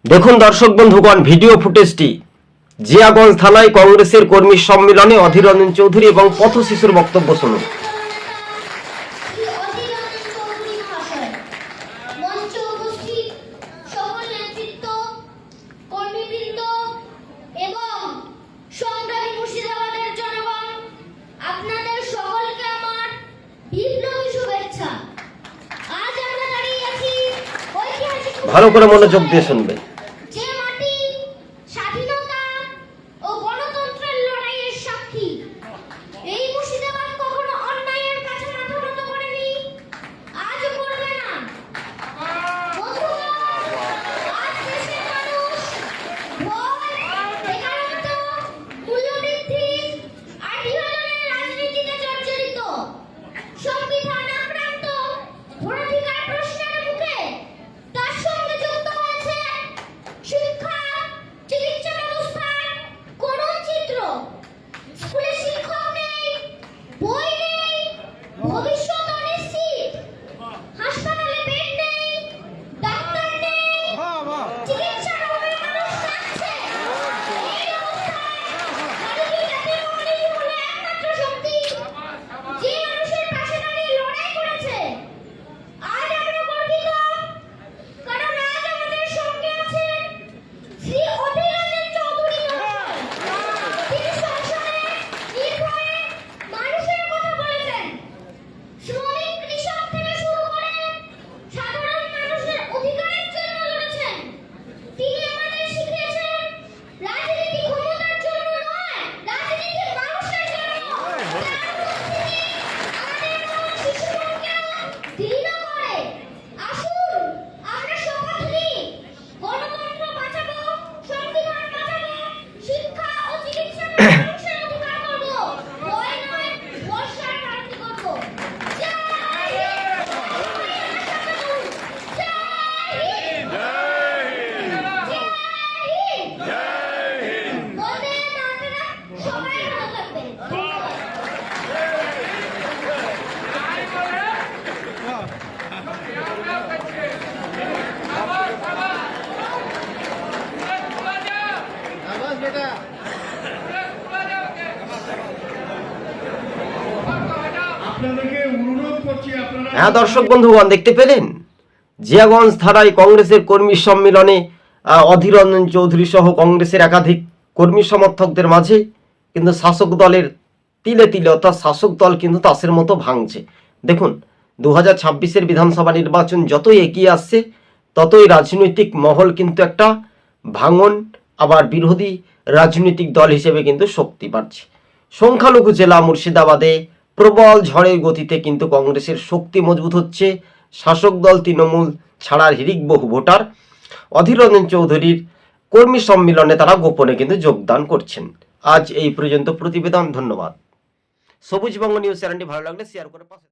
দেখুন দর্শক বন্ধুগণ, ভিডিও ফুটেজটি জিয়াগঞ্জ থানায় কংগ্রেসের কর্মী সম্মেলনে অধীর রঞ্জন চৌধুরী এবং পথ শিশুর বক্তব্য শুনুন। ভালো করে মনোযোগ দিয়ে শুনবেন। হ্যাঁ দর্শক বন্ধুগণ, দেখতে পেলেন জিয়াগঞ্জ থানায় কংগ্রেসের কর্মী সম্মেলনে অধীর রঞ্জন চৌধুরী সহ কংগ্রেসের একাধিক কর্মী সমর্থকদের মাঝে কিন্তু শাসক দলের তিলে তিলে, অর্থাৎ শাসক দল কিন্তু তাসের মতো ভাঙছে। দেখুন 2026-এর বিধানসভা নির্বাচন যতই এগিয়ে আসছে ততই রাজনৈতিক মহল কিন্তু একটা ভাঙন, আবার বিরোধী রাজনৈতিক দল হিসেবে কিন্তু শক্তি পাচ্ছে। সংখ্যালঘু জেলা মুর্শিদাবাদে প্রবল ঝড়ের গতিতে কিন্তু কংগ্রেসের শক্তি মজবুত হচ্ছে। শাসক দল তৃণমূল ছাড়ার হিরিক বহু ভোটার অধীর রঞ্জন চৌধুরীর কর্মী সম্মেলনে তারা গোপনে কিন্তু যোগদান করছেন। আজ এই পর্যন্ত প্রতিবেদন। ধন্যবাদ। সবুজ বঙ্গ নিউজ চ্যানেলটি ভালো লাগলে শেয়ার করে পাশে